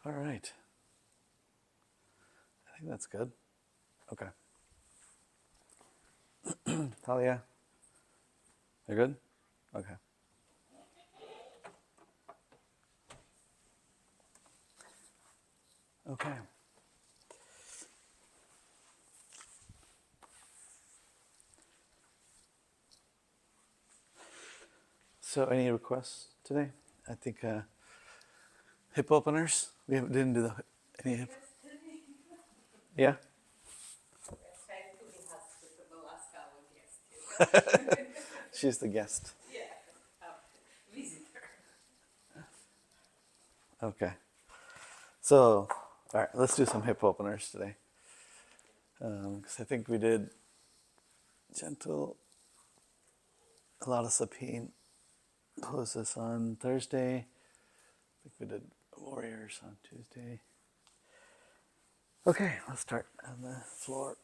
All right. I think that's good. Okay. Talia, you good? Okay. Okay. So, any requests today? I think hip openers. Didn't do any hip. Yeah. She's the guest. Okay. So, all right, let's do some hip openers today. Because I think we did gentle, a lot of supine poses on Thursday. I think we did warriors on Tuesday. Okay, let's start on the floor.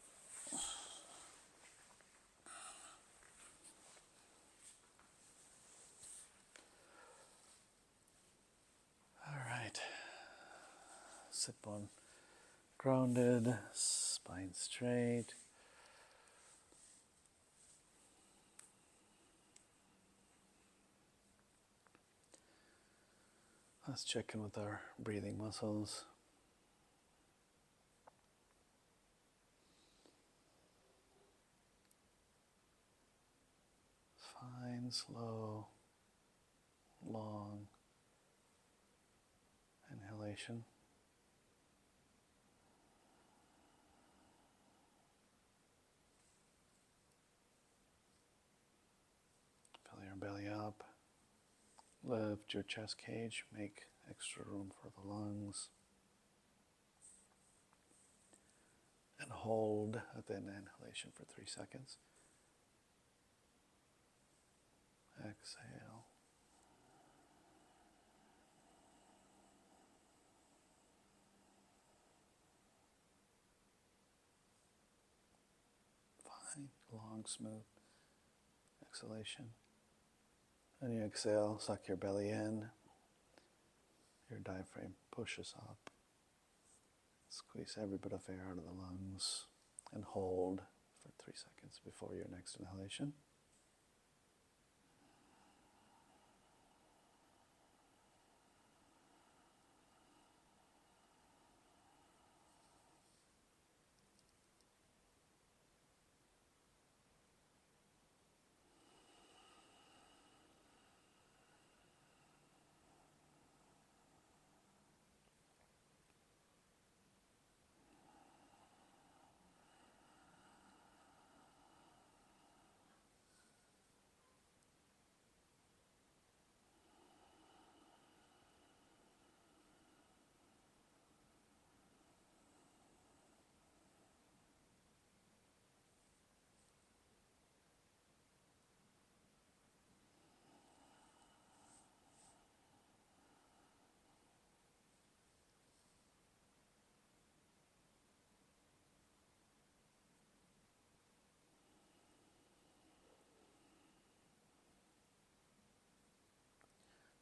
All right. Sit bone grounded, spine straight. Let's check in with our breathing muscles. Fine, slow, long inhalation. Fill your belly up. Lift your chest cage. Make extra room for the lungs. And hold at the inhalation for 3 seconds. Exhale. Fine, long, smooth exhalation. And you exhale, suck your belly in. Your diaphragm pushes up. Squeeze every bit of air out of the lungs. And hold for 3 seconds before your next inhalation.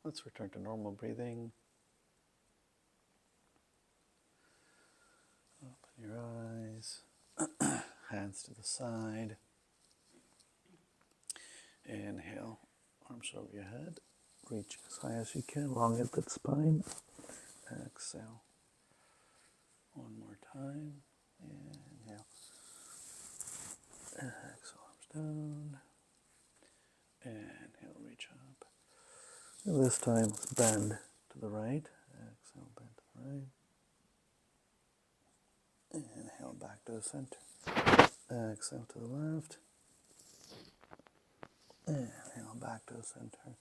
Let's return to normal breathing. Open your eyes. Hands to the side. Inhale, arms over your head. Reach as high as you can, elongate that spine. Exhale. One more time. Inhale. Exhale, arms down. Inhale, reach up. And this time, bend to the right. Exhale, bend to the right. Inhale, back to the center. Exhale to the left. Inhale, back to the center.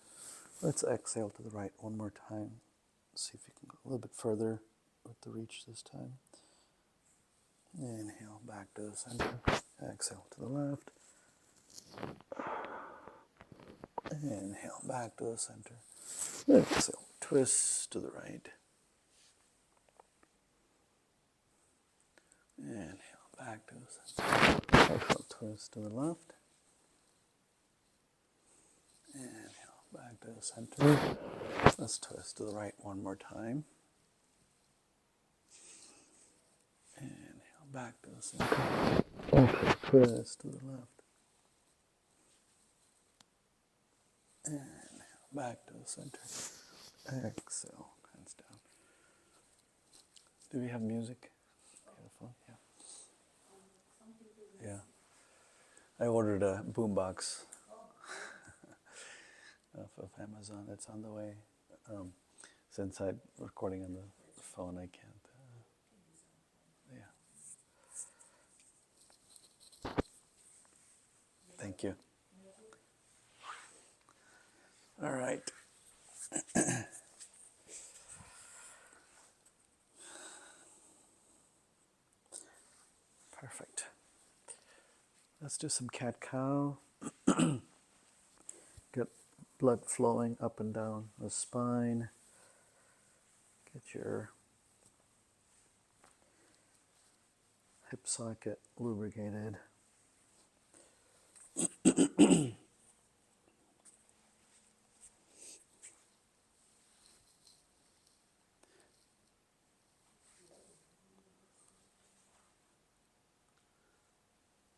Let's exhale to the right one more time. See if you can go a little bit further with the reach this time. Inhale, back to the center. Exhale to the left. Inhale, back to the center. Exhale, twist to the right. Inhale, back to the center. Exhale, twist to the left. Inhale, back to the center. Let's twist to the right one more time. Back to the center. Okay, press to the left. And back to the center. Exhale, hands down. Do we have music? Beautiful, yeah. Yeah. I ordered a boombox off of Amazon. It's on the way. Since I'm recording on the phone, I can't. Yeah. Thank you. All right. Perfect. Let's do some cat-cow. Get blood flowing up and down the spine. Get your hip socket lubricated.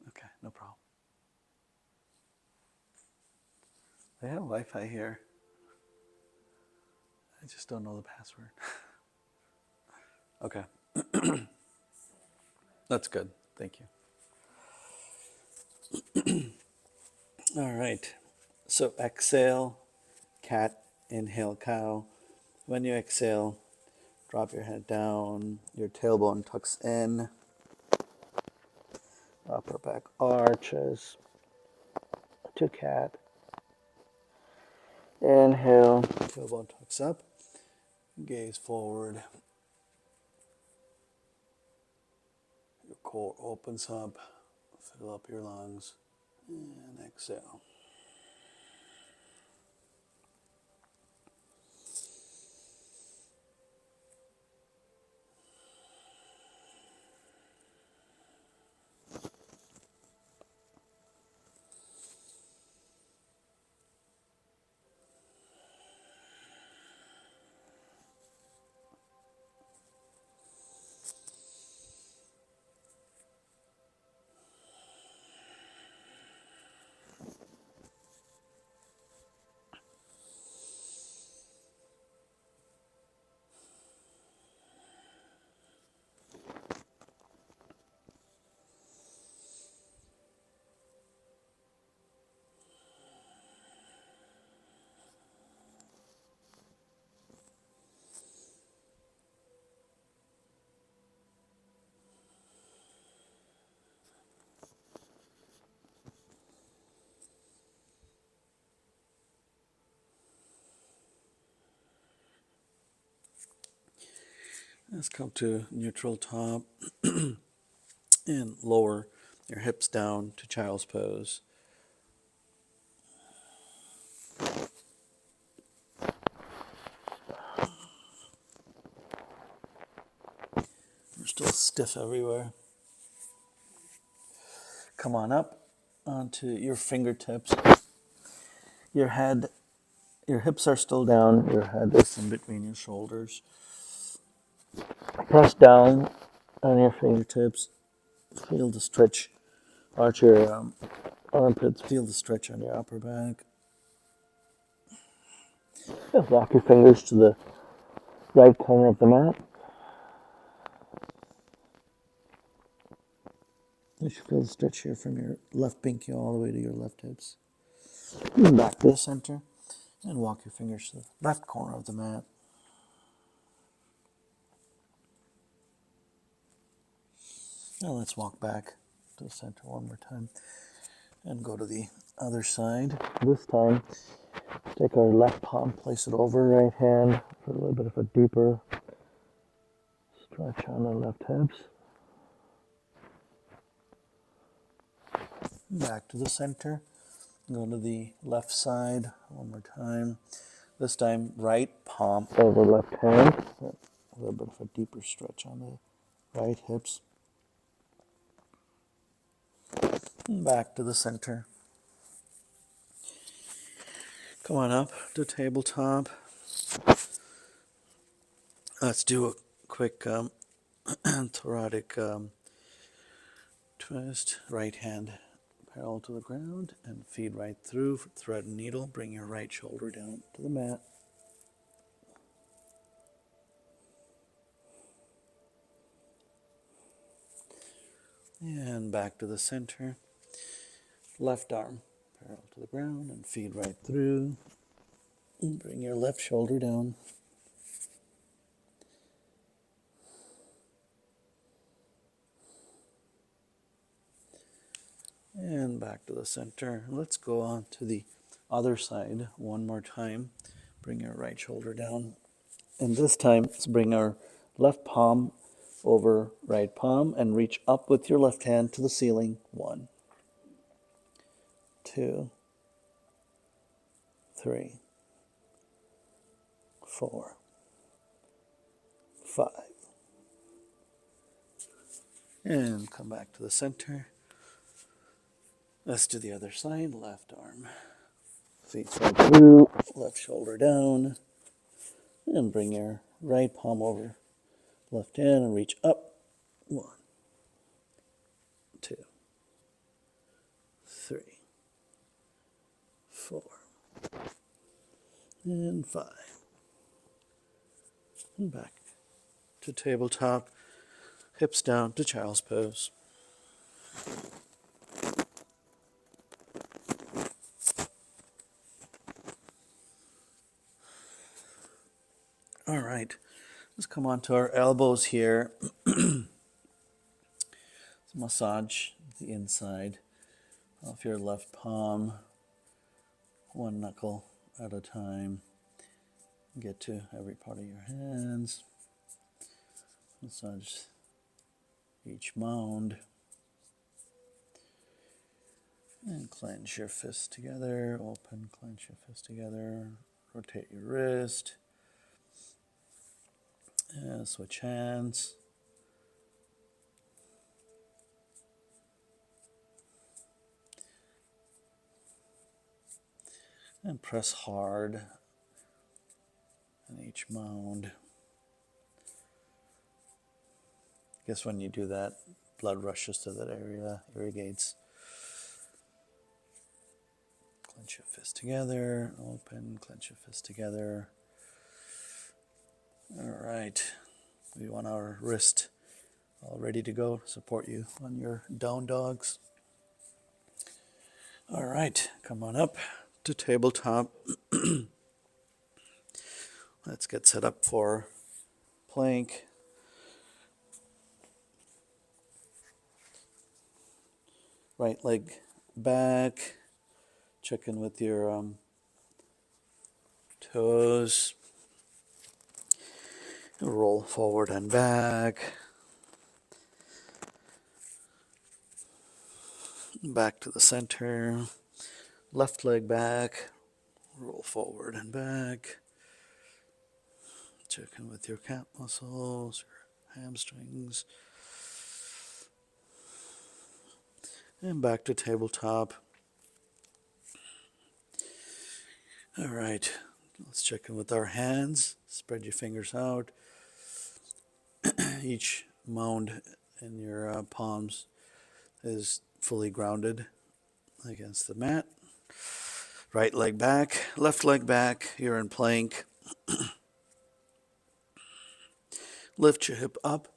Okay, no problem. They have Wi-Fi here. I just don't know the password. Okay. That's good. Thank you. All right. So exhale, cat, inhale, cow. When you exhale, drop your head down, your tailbone tucks in, upper back arches to cat. Inhale, tailbone tucks up, gaze forward. Your core opens up, fill up your lungs, and exhale. Let's come to neutral top and lower your hips down to child's pose. We're still stiff everywhere. Come on up onto your fingertips. Your head, your hips are still down. Your head is in between your shoulders. Press down on your fingertips. Feel the stretch. Arch your armpits. Feel the stretch on your upper back. Just walk your fingers to the right corner of the mat. You should feel the stretch here from your left pinky all the way to your left hips. And back to the center. And walk your fingers to the left corner of the mat. Now let's walk back to the center one more time. And go to the other side. This time, take our left palm, place it over right hand for a little bit of a deeper stretch on the left hips. Back to the center. Go to the left side one more time. This time, right palm over left hand. A little bit of a deeper stretch on the right hips. Back to the center. Come on up to tabletop. Let's do a quick thoracic Twist, right hand parallel to the ground and feed right through, thread and needle. Bring your right shoulder down to the mat. And back to the center. Left arm parallel to the ground and feed right through. And bring your left shoulder down. And back to the center. Let's go on to the other side one more time. Bring your right shoulder down. And this time, let's bring our left palm over right palm and reach up with your left hand to the ceiling. 1, 2, 3, 4, 5. And come back to the center. Let's do the other side. Left arm. Feet right through. Left shoulder down. And bring your right palm over left hand and reach up. 1, 2, 3, 4, and 5. And back to tabletop. Hips down to child's pose. All right, let's come on to our elbows here. Let's massage the inside of your left palm, one knuckle at a time. Get to every part of your hands. Massage each mound. And clench your fists together. Open, clench your fists together. Rotate your wrist. And switch hands. And press hard on each mound. I guess when you do that, blood rushes to that area, irrigates. Clench your fist together, open, clench your fist together. All right, we want our wrist all ready to go, support you on your down dogs. All right, come on up to tabletop. Let's get set up for plank. Right leg back, check in with your toes. Roll forward and back. Back to the center. Left leg back. Roll forward and back. Check in with your calf muscles, your hamstrings. And back to tabletop. All right, let's check in with our hands. Spread your fingers out. Each mound in your palms is fully grounded against the mat. Right leg back, left leg back. You're in plank. Lift your hip up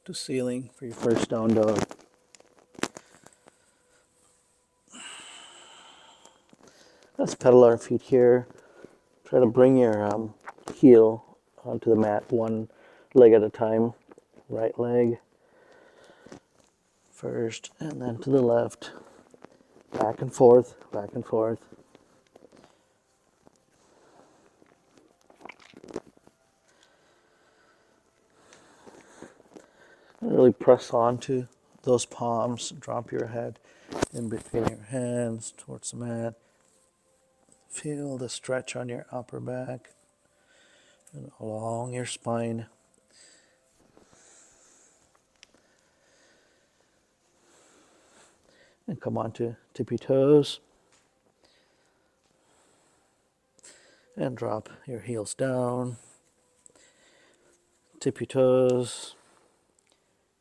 to ceiling for your first down dog. Let's pedal our feet here. Try to bring your heel onto the mat, one leg at a time. Right leg first, and then to the left. Back and forth, back and forth. And really press onto those palms. Drop your head in between your hands towards the mat. Feel the stretch on your upper back and along your spine. And come on to tippy toes. And drop your heels down. Tippy toes.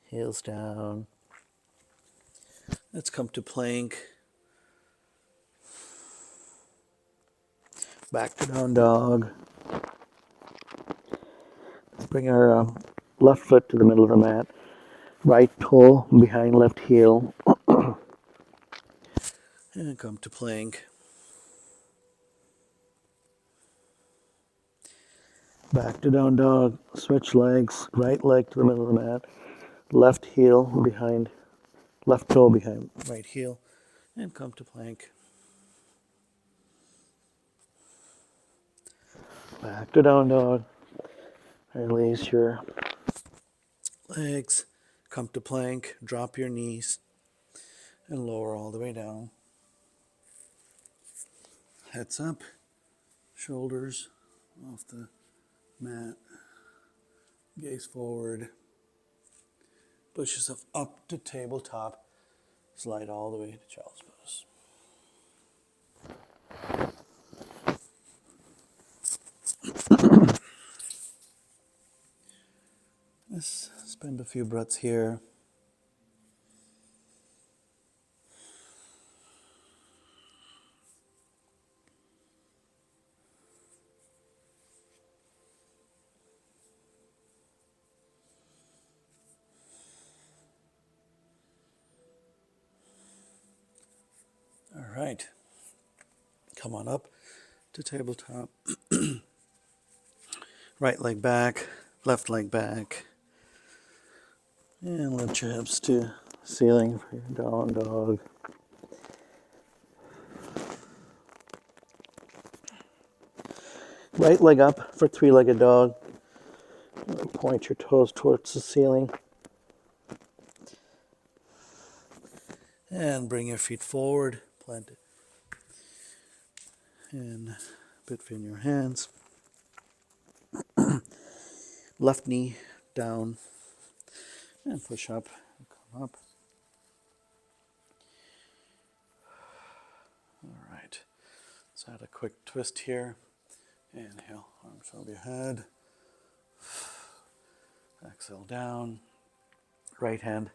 Heels down. Let's come to plank. Back to down dog. Let's bring our left foot to the middle of the mat. Right toe behind left heel. And come to plank. Back to down dog. Switch legs. Right leg to the middle of the mat. Left heel behind, left toe behind right heel. And come to plank. Back to down dog. Release your legs. Come to plank. Drop your knees. And lower all the way down. Heads up. Shoulders off the mat. Gaze forward. Push yourself up to tabletop. Slide all the way to child's pose. Let's spend a few breaths here. All right. Come on up to tabletop. Right leg back, left leg back. And lift your hips to ceiling for your down dog. Right leg up for three-legged dog. Point your toes towards the ceiling. And bring your feet forward. Plant it in between your hands. Left knee down. And push up. Come up. All right. Let's add a quick twist here. Inhale, arms over your head. Exhale down. Right hand.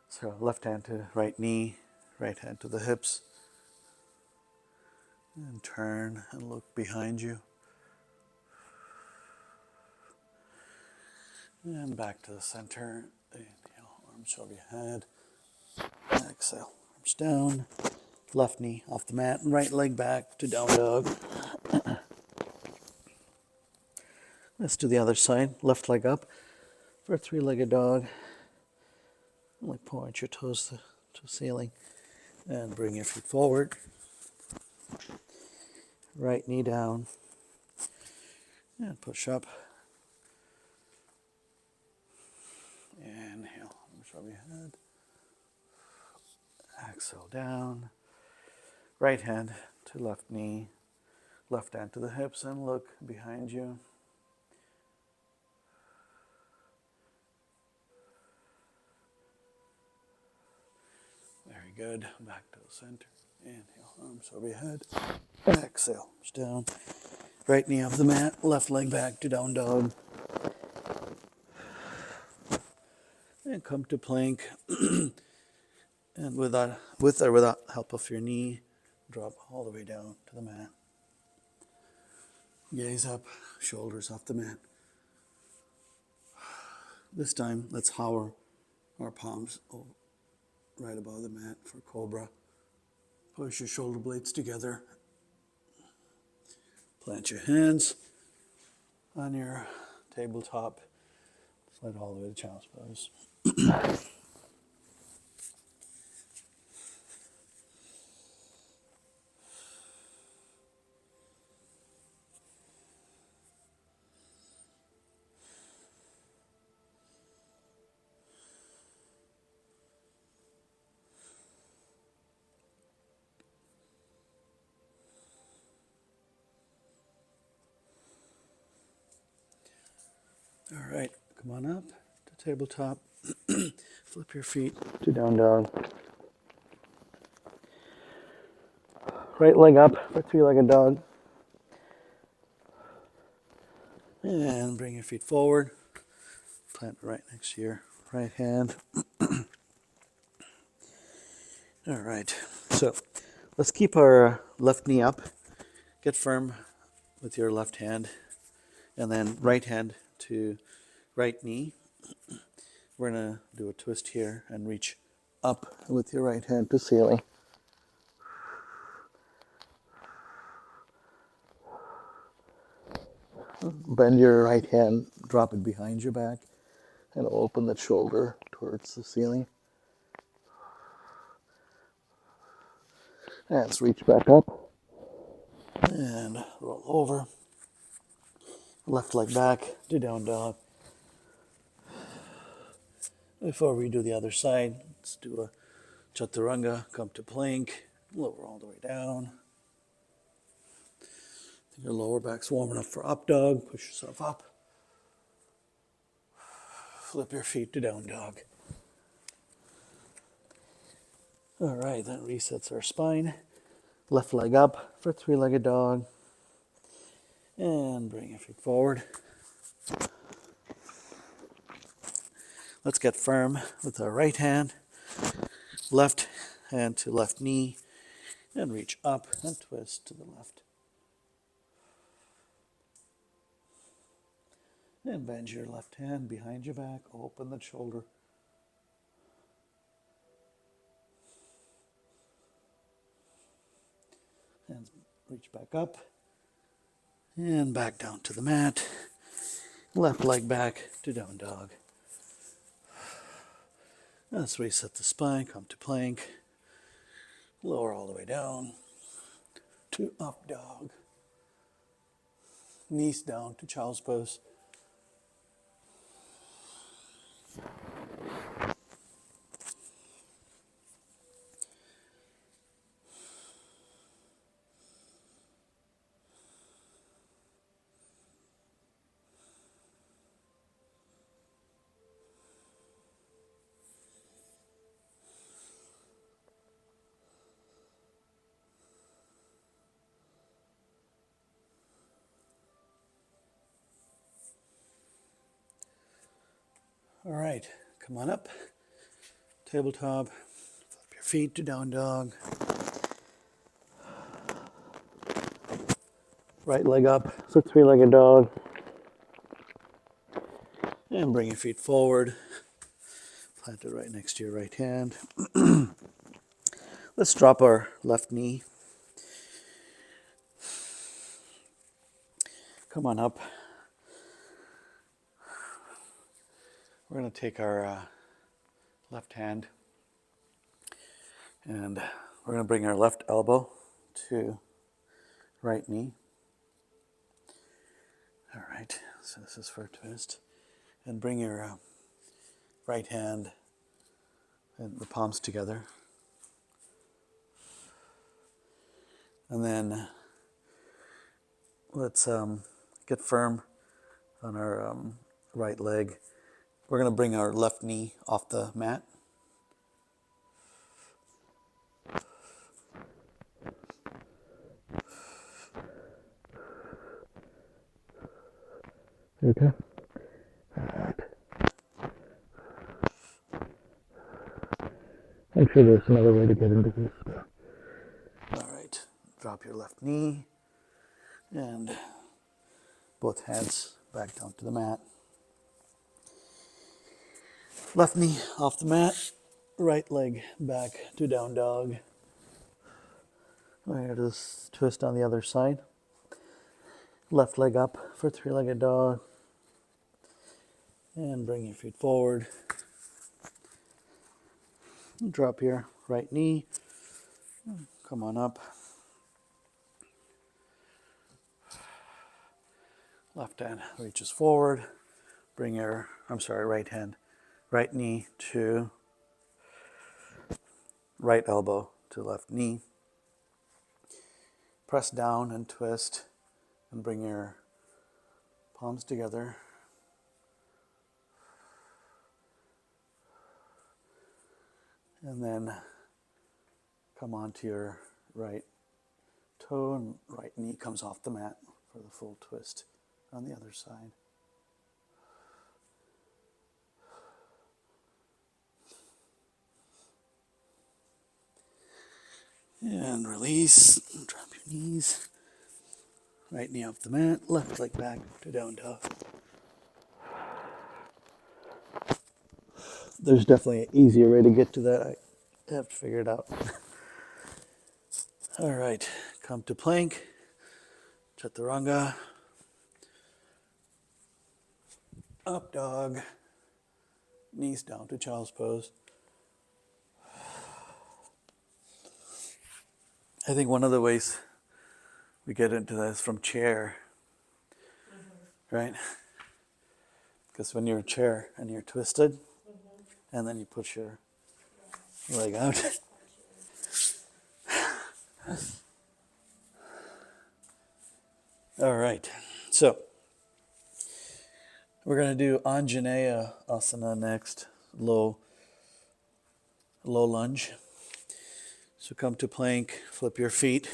So left hand to right knee. Right hand to the hips. And turn and look behind you. And back to the center. Inhale, arms over your head. Exhale, arms down. Left knee off the mat. Right leg back to down dog. Let's do the other side. Left leg up for a three-legged dog. Like point your toes to the ceiling. And bring your feet forward. Right knee down. And push up. Inhale, arms over your head. Exhale down. Right hand to left knee. Left hand to the hips and look behind you. Very good. Back to the center. Inhale, arms over your head. Exhale, arms down. Right knee off the mat. Left leg back to down dog. And come to plank. And with or without help of your knee, drop all the way down to the mat. Gaze up, shoulders off the mat. This time, let's hover our palms right above the mat for cobra. Push your shoulder blades together. Plant your hands on your tabletop. Slide all the way to child's pose. All right, come on up to tabletop. Flip your feet to down dog. Right leg up for three-legged dog. And bring your feet forward. Plant right next to your right hand. All right, so let's keep our left knee up. Get firm with your left hand, and then right hand to right knee. We're gonna do a twist here and reach up with your right hand to ceiling. Bend your right hand, drop it behind your back, and open that shoulder towards the ceiling. And let's reach back up and roll over. Left leg back to down dog. Before we do the other side, let's do a chaturanga, come to plank, lower all the way down. Your lower back's warm enough for up dog. Push yourself up. Flip your feet to down dog. All right, that resets our spine. Left leg up for three-legged dog. And bring your feet forward. Let's get firm with our right hand. Left hand to left knee. And reach up and twist to the left. And bend your left hand behind your back. Open the shoulder. And reach back up. And back down to the mat. Left leg back to down dog. Let's reset the spine. Come to plank. Lower all the way down to up dog. Knees down to child's pose. All right, come on up. Tabletop. Flip your feet to down dog. Right leg up for three-legged dog. And bring your feet forward. Plant it right next to your right hand. Let's drop our left knee. Come on up. We're going to take our left hand and we're going to bring our left elbow to right knee. All right, so this is for a twist. And bring your right hand and the palms together. And then let's get firm on our right leg. We're going to bring our left knee off the mat. Okay. All right. I'm sure there's another way to get into this. All right. Drop your left knee and both hands back down to the mat. Left knee off the mat. Right leg back to down dog. We're going to just twist on the other side. Left leg up for three-legged dog. And bring your feet forward. Drop your right knee. Come on up. Left hand reaches forward. Bring your, right hand, right knee to right elbow to left knee. Press down and twist and bring your palms together. And then come onto your right toe and right knee comes off the mat for the full twist on the other side. And release. Drop your knees. Right knee off the mat. Left leg back to down dog. There's definitely an easier way to get to that. I have to figure it out. All right. Come to plank. Chaturanga. Up dog. Knees down to child's pose. I think one of the ways we get into that is from chair, right? Because when you're in a chair and you're twisted, and then you push your leg out. All right, so we're going to do anjaneya asana next, low lunge. So come to plank, flip your feet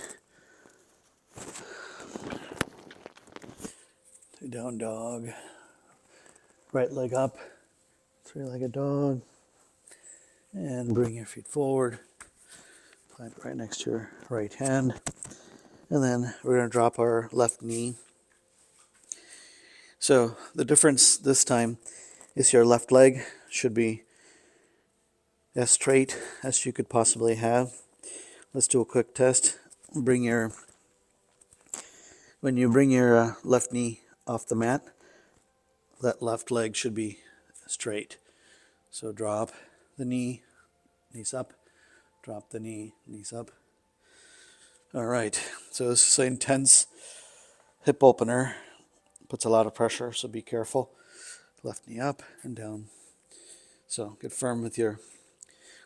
to down dog, right leg up, three-legged dog, and bring your feet forward, plant right next to your right hand, and then we're going to drop our left knee. So the difference this time is your left leg should be as straight as you could possibly have. Let's do a quick test. When you bring your left knee off the mat, that left leg should be straight. So drop the knee, knees up, drop the knee, knees up. All right, so this is an intense hip opener. Puts a lot of pressure, so be careful. Left knee up and down. So get firm with your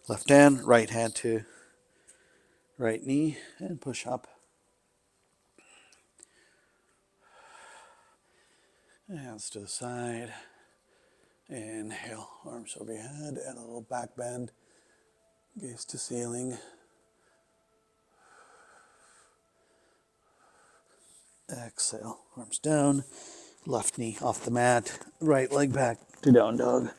left hand, right hand to right knee, and push up. Hands to the side. Inhale, arms over your head, and a little back bend. Gaze to ceiling. Exhale, arms down. Left knee off the mat. Right leg back to down dog.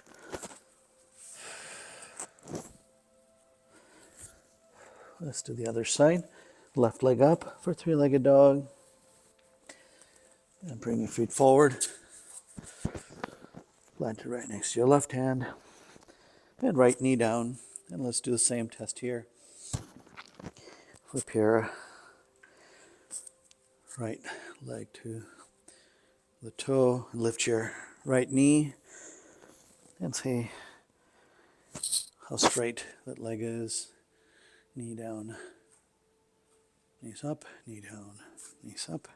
Let's do the other side. Left leg up for three-legged dog. And bring your feet forward. Plant it right next to your left hand. And right knee down. And let's do the same test here. Flip your right leg to the toe. And lift your right knee. And see how straight that leg is. Knee down. Knees up, knee down, knees up.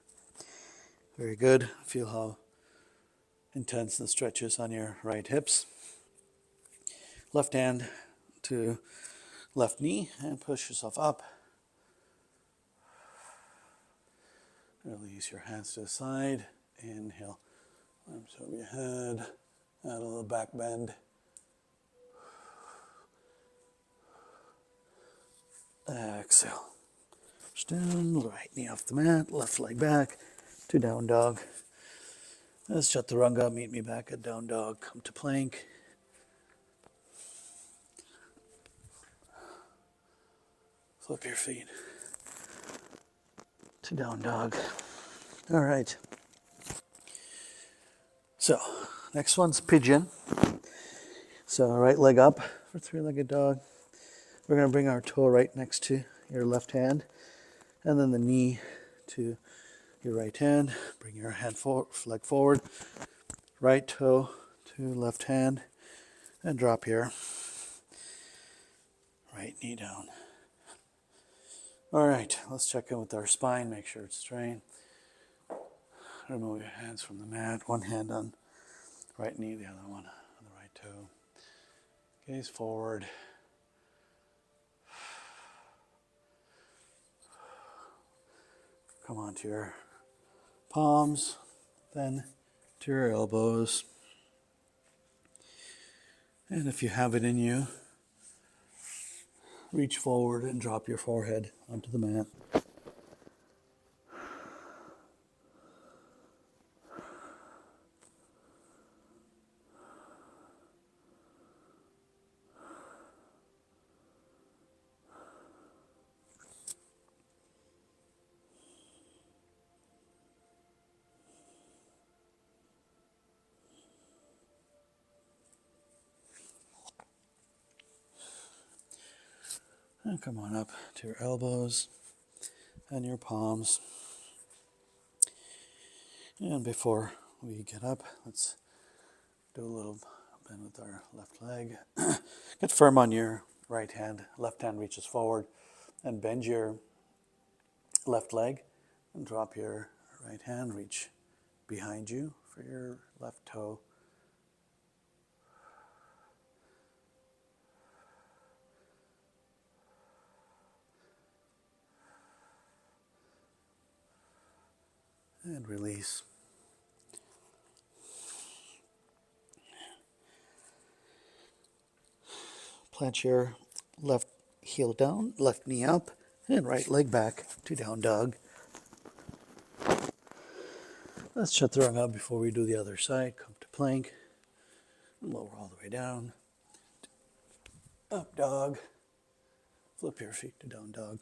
Very good. Feel how intense the stretch is on your right hips. Left hand to left knee and push yourself up. Release your hands to the side. Inhale. Arms over your head. Add a little back bend. Exhale. Push down, right knee off the mat, left leg back to down dog. Let's chaturanga, meet me back at down dog. Come to plank. Flip your feet to down dog. All right. So, next one's pigeon. So, right leg up for three-legged dog. We're going to bring our toe right next to your left hand, and then the knee to your right hand. Bring your leg forward. Right toe to left hand, and drop here. Right knee down. All right, let's check in with our spine, make sure it's straight. Remove your hands from the mat. One hand on right knee, the other one on the right toe. Gaze forward. Come onto your palms, then to your elbows. And if you have it in you, reach forward and drop your forehead onto the mat. And come on up to your elbows and your palms. And before we get up, let's do a little bend with our left leg. Get firm on your right hand. Left hand reaches forward and bend your left leg and drop your right hand. Reach behind you for your left toe. And release. Plant your left heel down, left knee up, and right leg back to down dog. Let's chaturanga before we do the other side. Come to plank. Lower all the way down. Up dog. Flip your feet to down dog.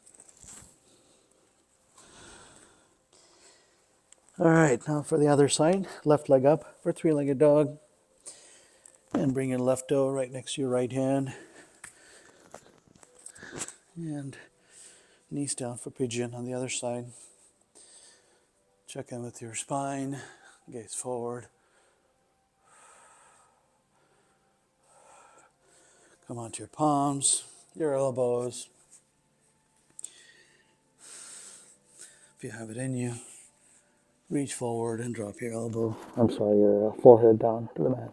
All right, now for the other side. Left leg up for three-legged dog. And bring your left toe right next to your right hand. And knees down for pigeon on the other side. Check in with your spine. Gaze forward. Come onto your palms, your elbows. If you have it in you, reach forward and drop your your forehead down to the mat.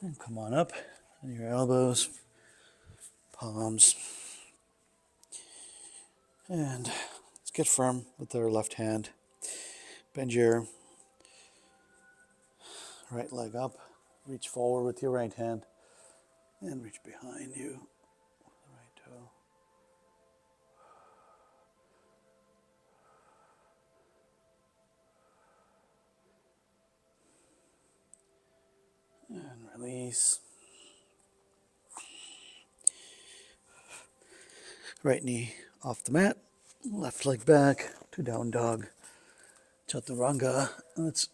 And come on up on your elbows, palms. And let's get firm with our left hand. Bend your right leg up. Reach forward with your right hand. And reach behind you with the right toe. And release. Right knee off the mat. Left leg back to down dog. Chaturanga. Let's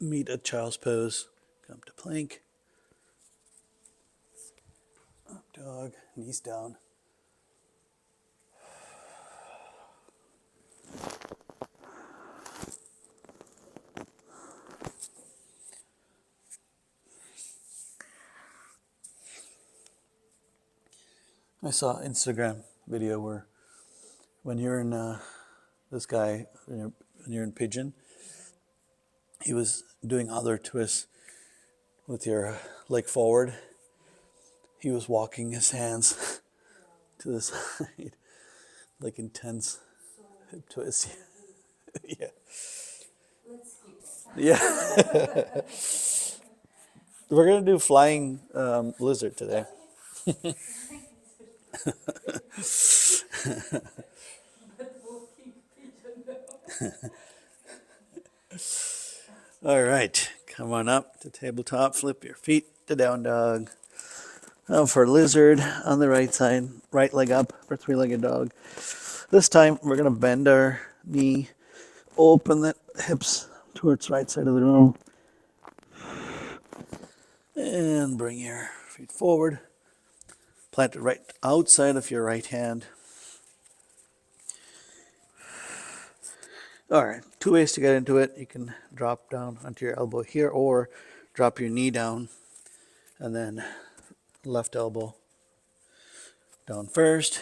meet at child's pose. Come to plank. Up dog. Knees down. I saw an Instagram video where when you're in this guy, when you're in pigeon, he was doing other twists with your leg forward. He was walking his hands to the side, like intense hip twists. Yeah. Yeah. We're gonna do flying lizard today. All right, come on up to tabletop. Flip your feet to down dog. Now for lizard on the right side, right leg up for three-legged dog. This time we're gonna bend our knee, open the hips towards right side of the room, and bring your feet forward. Plant it right outside of your right hand. All right, two ways to get into it. You can drop down onto your elbow here or drop your knee down and then left elbow down first.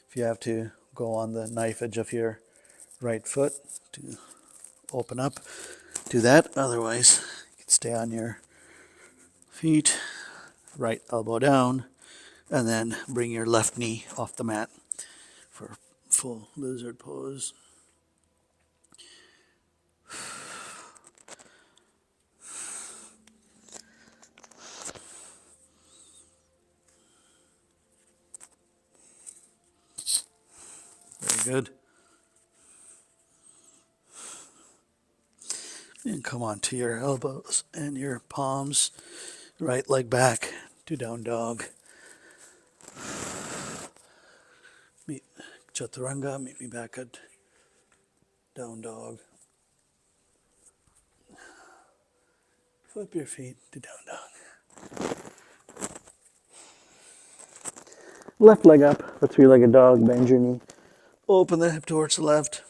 If you have to go on the knife edge of your right foot to open up, do that. Otherwise, you can stay on your feet, right elbow down, and then bring your left knee off the mat for full lizard pose. Very good. And come on to your elbows and your palms. Right leg back to down dog. Meet chaturanga, meet me back at down dog. Flip your feet to down dog. Left leg up for three-legged dog, bend your knee. Open the hip towards the left.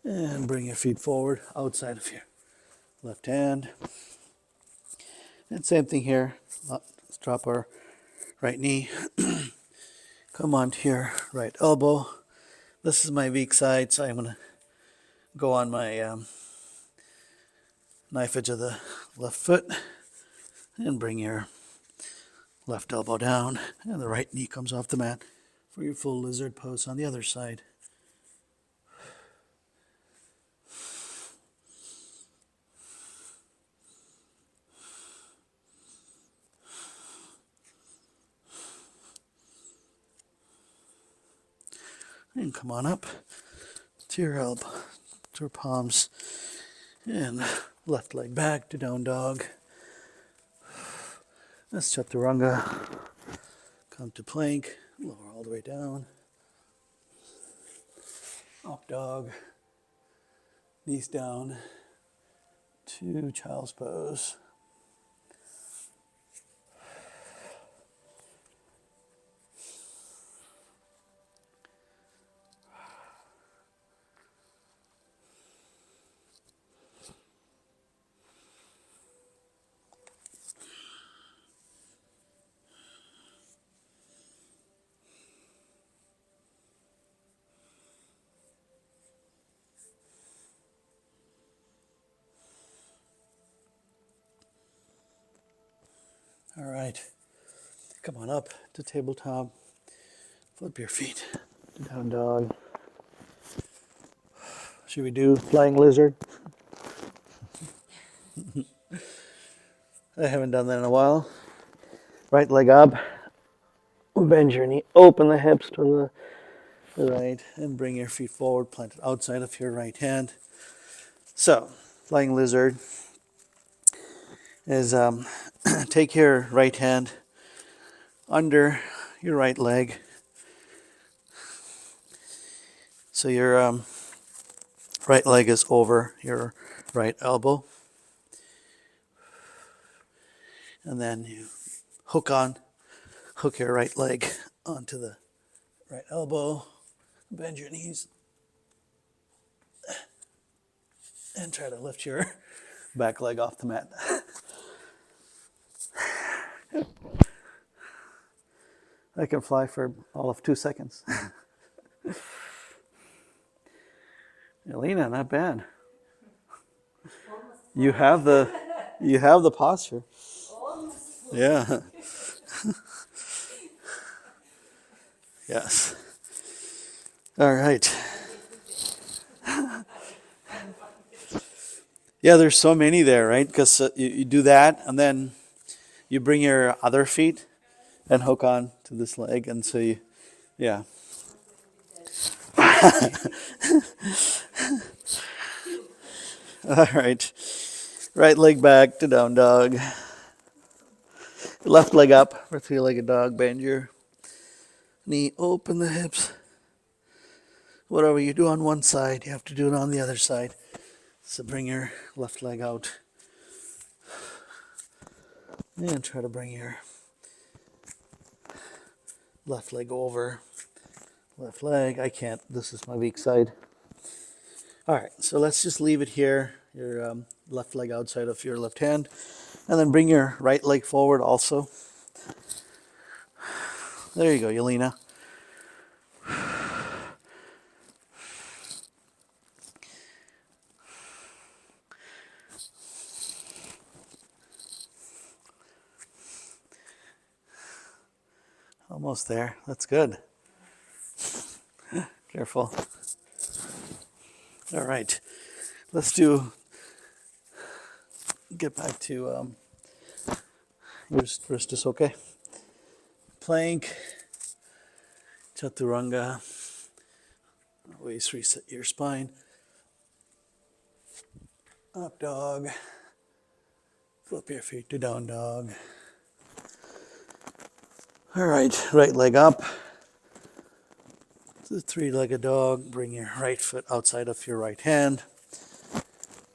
And bring your feet forward outside of your left hand. And same thing here. Let's drop our right knee. Come onto your right elbow. This is my weak side, so I'm going to go on my knife edge of the left foot and bring your left elbow down, and the right knee comes off the mat for your full lizard pose on the other side. And come on up to your elbow, to your palms, and left leg back to down dog. Let's chaturanga. Come to plank, lower all the way down. Up dog, knees down to child's pose. All right, come on up to tabletop. Flip your feet to down dog. Should we do flying lizard? I haven't done that in a while. Right leg up. Bend your knee. Open the hips to the right. And bring your feet forward, planted outside of your right hand. So, flying lizard is take your right hand under your right leg. So your right leg is over your right elbow. And then you hook your right leg onto the right elbow. Bend your knees. And try to lift your back leg off the mat. I can fly for all of 2 seconds. Elena, not bad. You have the posture. Yeah. Yes. All right. Yeah, there's so many there, right? Because you do that, and then you bring your other feet and hook on to this leg, and so you, yeah. All right. Right leg back to down dog. Left leg up for three-legged dog. Bend your knee, open the hips. Whatever you do on one side, you have to do it on the other side. So bring your left leg out. And try to bring your left leg over. Left leg, I can't. This is my weak side. All right, so let's just leave it here. Your left leg outside of your left hand. And then bring your right leg forward also. There you go, Yelena. Almost there. That's good. Careful. All right. Let's get back to your wrist is okay. Plank, chaturanga. Always reset your spine. Up dog. Flip your feet to down dog. All right, right leg up. The three-legged dog. Bring your right foot outside of your right hand.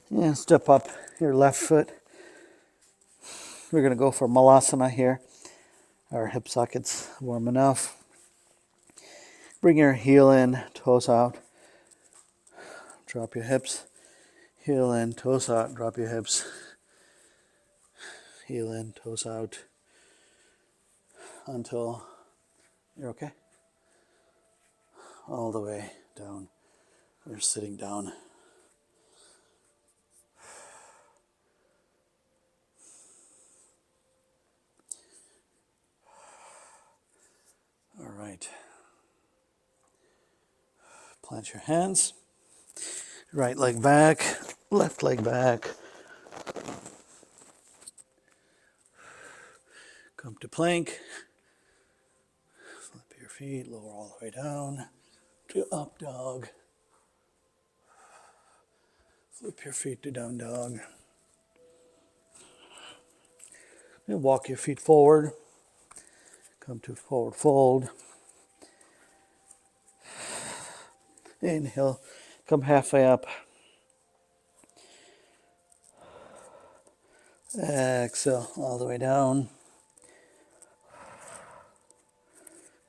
And step up your left foot. We're going to go for malasana here. Our hip socket's warm enough. Bring your heel in, toes out. Drop your hips. Heel in, toes out. Drop your hips. Heel in, toes out. Until you're okay. All the way down. You're sitting down. All right. Plant your hands. Right leg back, left leg back. Come to plank. Flip your feet, lower all the way down to up dog. Flip your feet to down dog. And walk your feet forward. Come to forward fold. Inhale, come halfway up. Exhale, all the way down.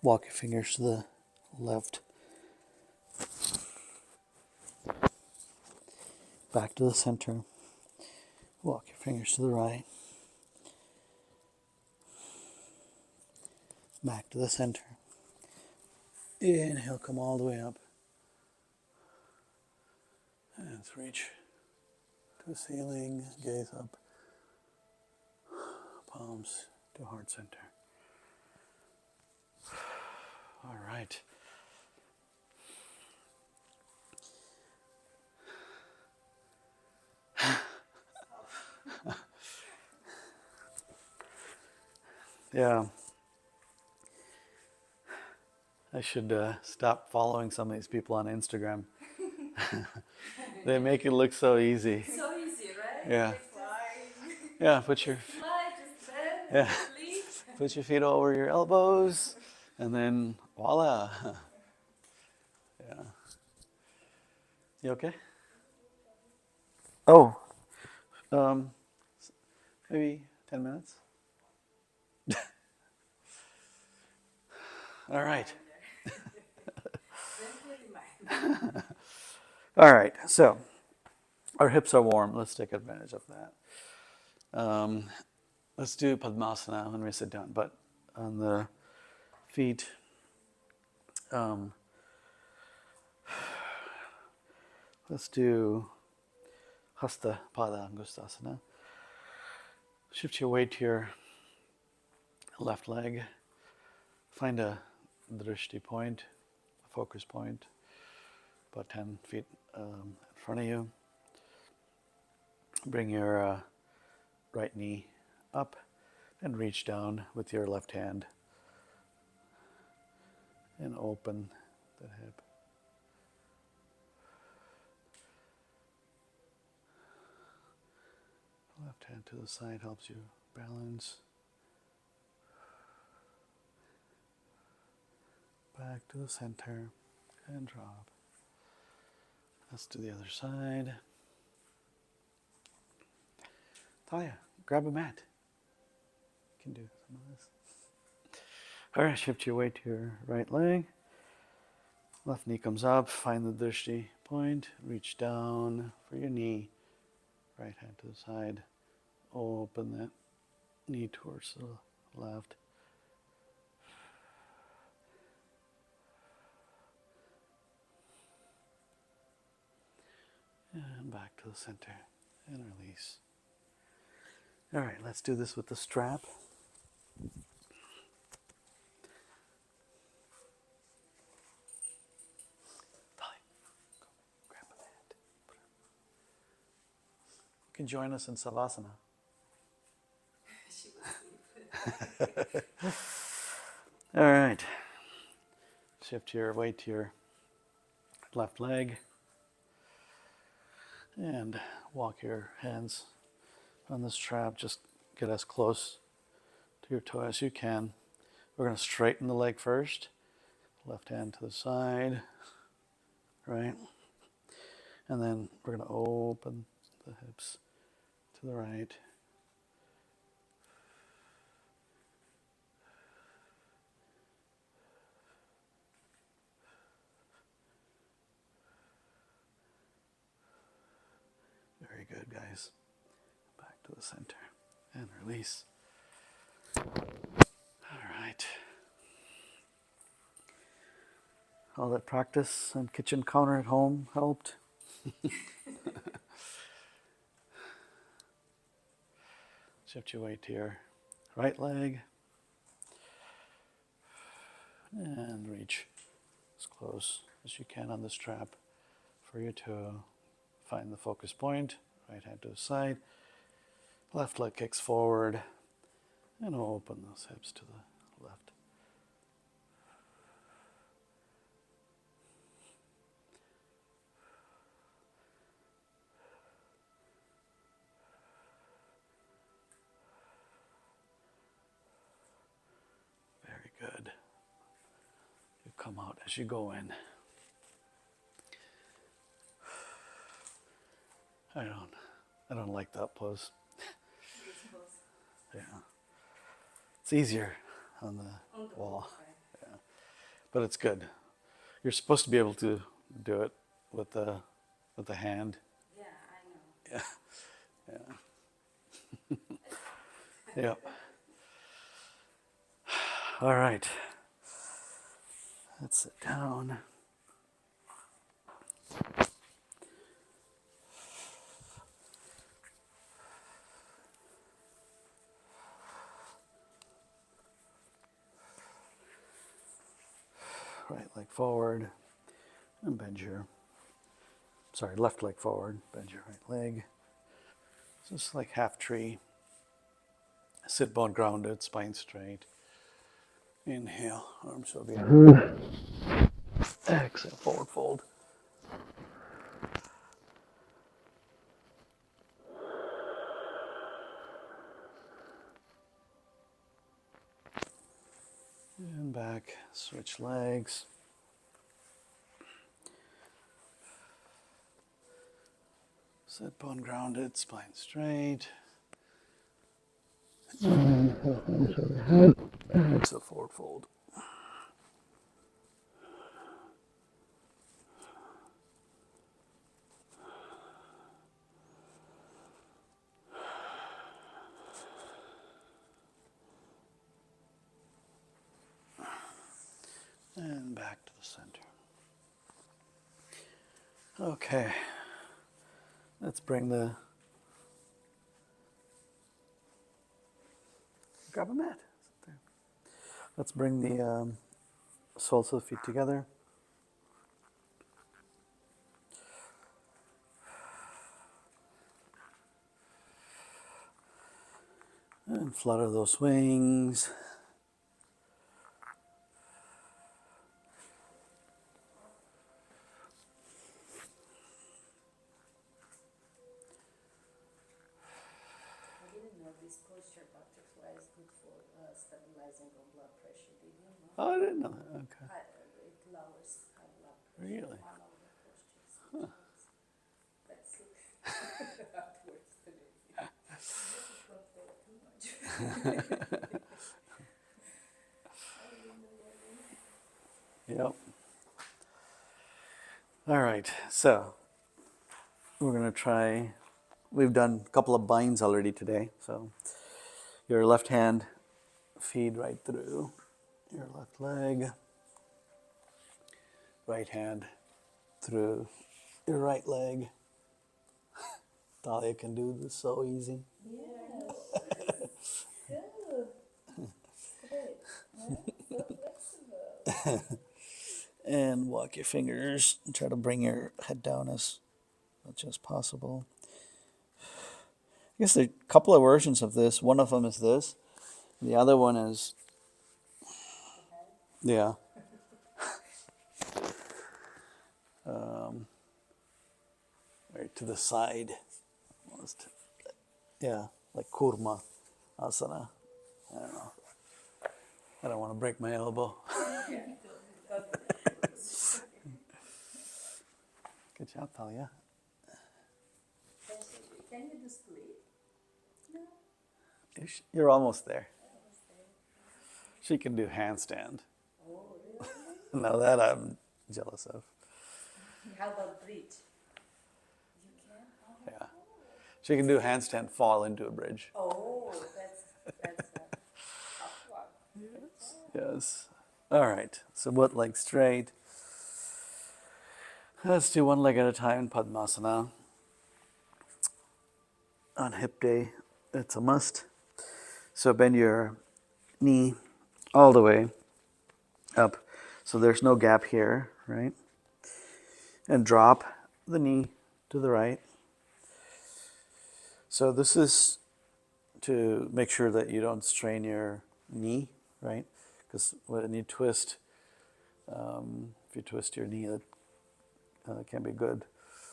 Walk your fingers to the left. Back to the center. Walk your fingers to the right. Back to the center. Inhale, come all the way up. And reach to the ceiling, gaze up. Palms to heart center. All right. Yeah. I should stop following some of these people on Instagram. They make it look so easy. So easy, right? Yeah. Yeah, put your put your feet over your elbows, and then voila. Yeah. You okay? Oh, maybe 10 minutes. All right. All right. So our hips are warm. Let's take advantage of that. Let's do Padmasana when we sit down, but on the feet. Let's do hastapadaangustasana. Shift your weight to your left leg. Find a drishti point, a focus point, about 10 feet in front of you. Bring your right knee up and reach down with your left hand and open the hip. Left hand to the side helps you balance. Back to the center and drop. Let's do the other side. Talia, grab a mat. You can do some of this. All right, shift your weight to your right leg. Left knee comes up. Find the drishti point. Reach down for your knee. Right hand to the side. Open that knee towards the left. And back to the center. And release. All right, let's do this with the strap. Grab a mat. You can join us in Savasana. All right. Shift your weight to your left leg. And walk your hands on this trap. Just get as close to your toe as you can. We're going to straighten the leg first. Left hand to the side, right? And then we're going to open the hips to the right. Very good, guys. Back to the center and release. All right. All that practice and kitchen counter at home helped. Shift your weight to your right leg and reach as close as you can on this trap for you to find the focus point. Right hand to the side. Left leg kicks forward and open those hips to the left. Very good. You come out as you go in. I don't like that pose. Yeah. It's easier on the wall. Yeah. But it's good. You're supposed to be able to do it with the hand. Yeah, I know. Yeah. Yeah. Yep. All right. Let's sit down. Right leg forward and bend your, left leg forward, bend your right leg. So it's like half tree. Sit bone grounded, spine straight. Inhale, arms over your head. Exhale, forward fold. And back, switch legs. Sit bone grounded, spine straight. Inhale, arms overhead. Exhale, forward fold. And back to the center. Okay. Let's bring grab a mat. Let's bring the soles of the feet together. And flutter those wings. I didn't know this posture butterfly is good for stabilizing your blood pressure. Did you know? Oh, I didn't know that. Okay. It lowers high blood pressure. Really? One of the postures. Huh. That's it. Afterwards today. Just not there too much. I didn't know that. Yep. All right. So we're going to try. We've done a couple of binds already today. So your left hand, feed right through your left leg. Right hand through your right leg. Talia can do this so easy. Yes. Good. Great. So flexible. And walk your fingers and try to bring your head down as much as possible. I guess there are a couple of versions of this. One of them is this. The other one is, yeah. Right to the side. Almost. Yeah. like kurma asana. I don't know. I don't want to break my elbow. Yeah, don't. Good job, Talia. Can you do split? No. You're almost there. Almost there. She can do handstand. Oh, really? Now that I'm jealous of. How about bridge? You can? Oh. Yeah. She can do handstand, fall into a bridge. Oh, that's a tough one. Good job. Yes. All right. So both legs straight. Let's do one leg at a time in Padmasana. On hip day, it's a must. So bend your knee all the way up. So there's no gap here, right? And drop the knee to the right. So this is to make sure that you don't strain your knee, right? Because when you twist, if you twist your knee, that can be good.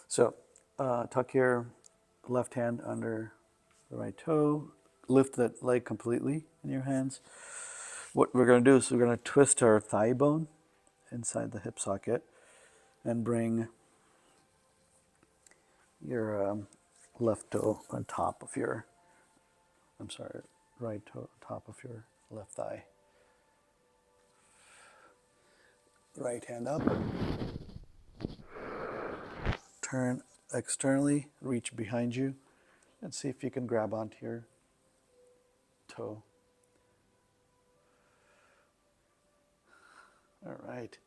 So tuck your left hand under the right toe. Lift that leg completely in your hands. What we're going to do is we're going to twist our thigh bone inside the hip socket and bring your left toe on top of your, right toe on top of your left thigh. Right hand up. Turn externally, reach behind you, and see if you can grab onto your toe. All right.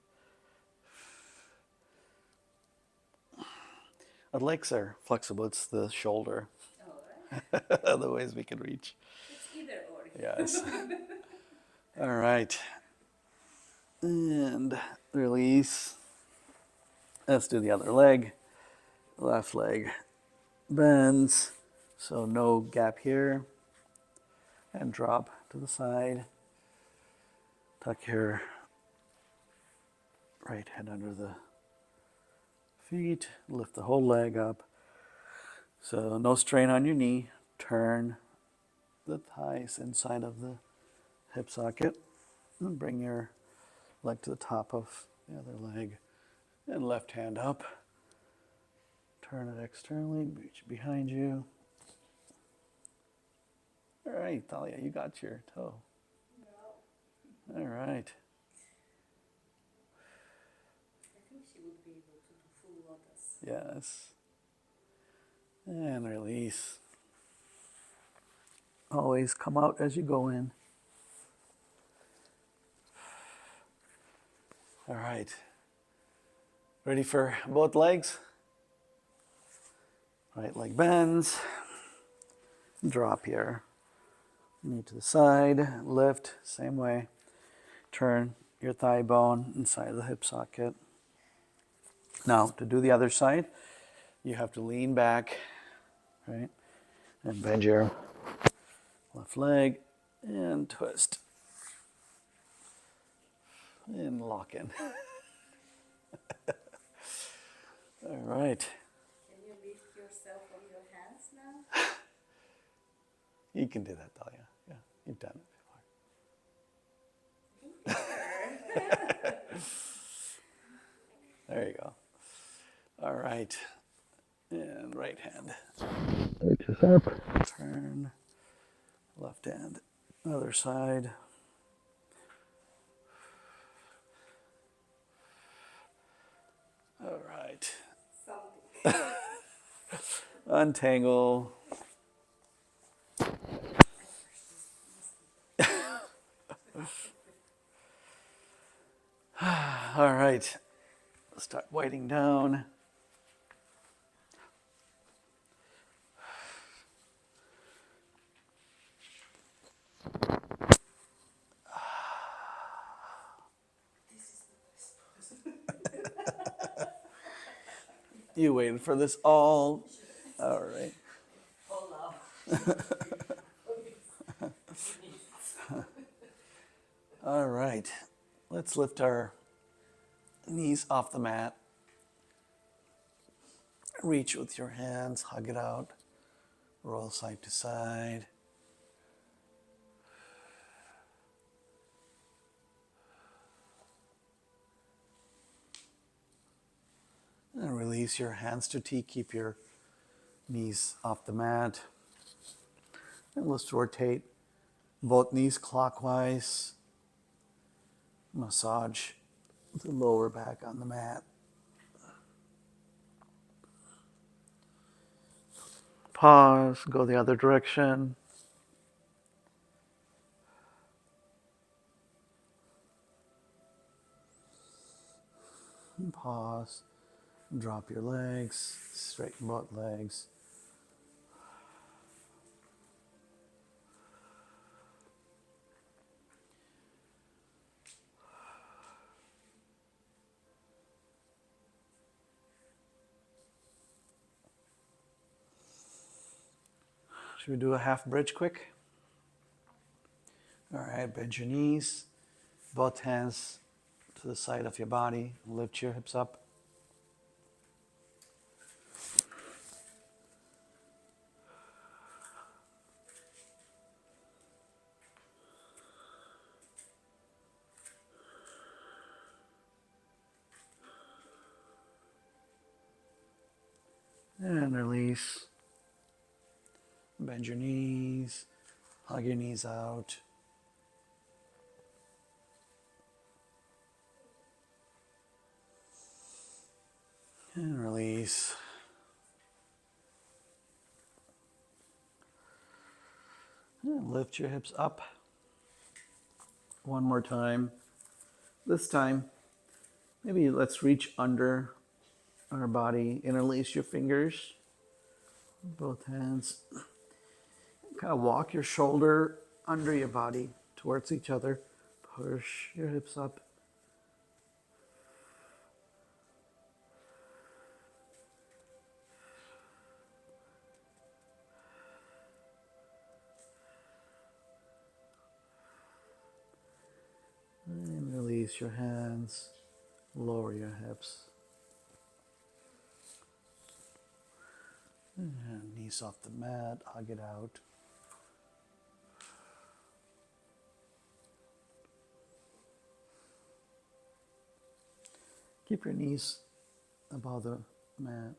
Our legs are flexible. It's the shoulder. All right. Otherwise, we can reach. It's either or. Yes. All right. And release. Let's do the other leg. Left leg bends. So no gap here. And drop to the side. Tuck your right hand under the feet. Lift the whole leg up. So no strain on your knee. Turn the thighs inside of the hip socket. And bring your leg to the top of the other leg. And left hand up. Turn it externally. Reach behind you. All right, Thalia, you got your toe. No. All right. I think she would be able to do full lotus. Yes. And release. Always come out as you go in. All right. Ready for both legs? Right leg bends. Drop here. Knee to the side. Lift. Same way. Turn your thigh bone inside the hip socket. Now, to do the other side, you have to lean back, right? And bend your left leg and twist. And lock in. All right. Can you lift yourself on your hands now? You can do that, Talia. Yeah, you've done it before. There you go. All right. And right hand. Reaches up. Turn. Left hand. Other side. All right. Something. Untangle. All right. Start winding down. You waited for this all right. Oh no. All right. Let's lift our knees off the mat. Reach with your hands, hug it out. Roll side to side. And release your hands to T. Keep your knees off the mat. And let's rotate both knees clockwise. Massage the lower back on the mat. Pause, go the other direction. Pause, drop your legs, straighten both legs. Should we do a half bridge quick? All right, bend your knees, both hands to the side of your body, lift your hips up. And release. Bend your knees, hug your knees out. And release. And lift your hips up. One more time. This time, maybe let's reach under our body. Interlace your fingers, both hands. Kind of walk your shoulder under your body towards each other. Push your hips up. And release your hands. Lower your hips. And knees off the mat. Hug it out. Keep your knees above the mat.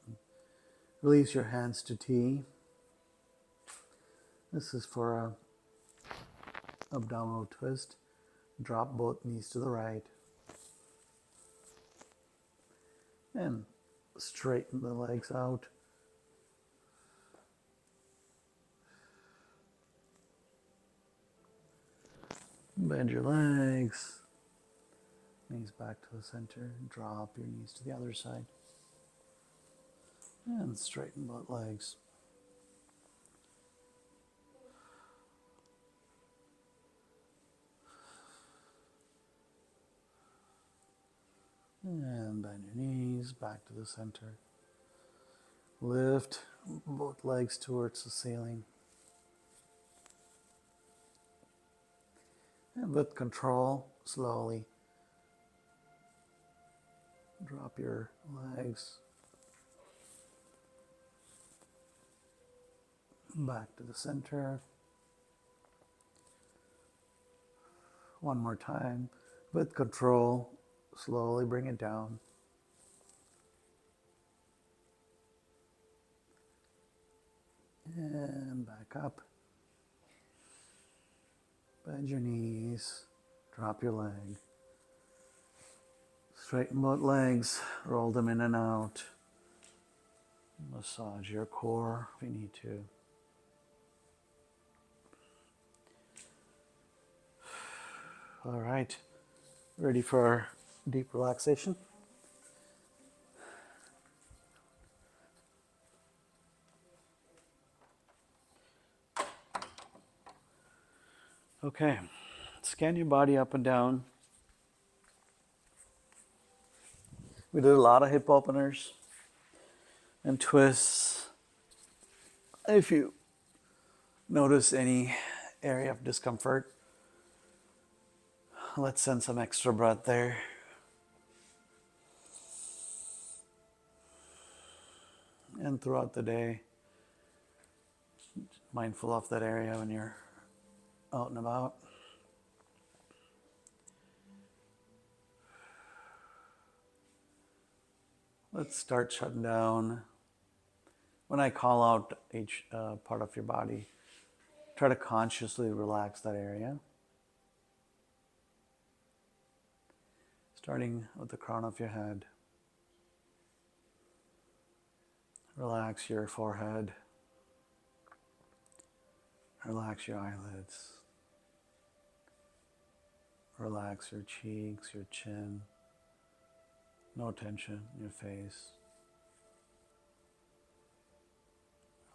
Release your hands to T. This is for a abdominal twist. Drop both knees to the right. And straighten the legs out. Bend your legs. Knees back to the center. Drop your knees to the other side. And straighten both legs. And bend your knees back to the center. Lift both legs towards the ceiling. And with control, slowly drop your legs back to the center. One more time. With control, slowly bring it down. And back up. Bend your knees. Drop your leg. Straighten both legs. Roll them in and out. Massage your core if you need to. All right. Ready for deep relaxation? Okay. Scan your body up and down. We did a lot of hip openers and twists. If you notice any area of discomfort, let's send some extra breath there. And throughout the day, mindful of that area when you're out and about. Let's start shutting down. When I call out each part of your body, try to consciously relax that area. Starting with the crown of your head. Relax your forehead. Relax your eyelids. Relax your cheeks, your chin. No tension in your face.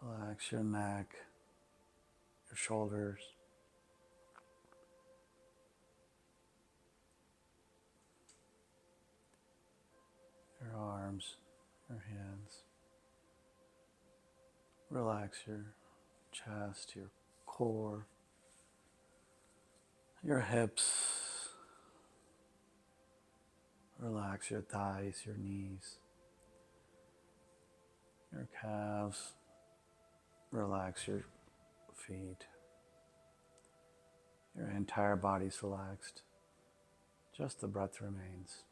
Relax your neck, your shoulders. Your arms, your hands. Relax your chest, your core, your hips. Relax your thighs, your knees, your calves. Relax your feet. Your entire body's relaxed. Just the breath remains.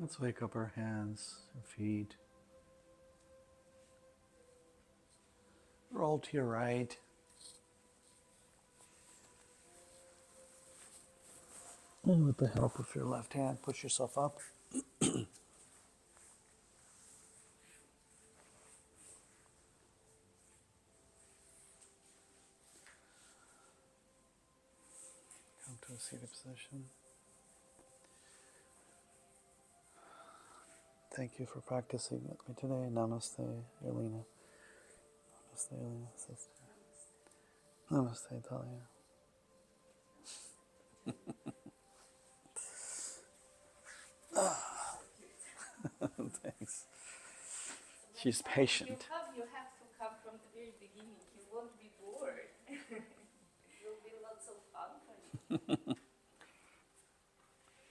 Let's wake up our hands, our feet. Roll to your right. And with the help of your left hand, push yourself up. Come to a seated position. Thank you for practicing with me today. Namaste, Erlina. Namaste, Erlina, sister. Namaste, Talia. Thanks. She's patient. You have to come from the very beginning. You won't be bored. It will be lots of fun for you.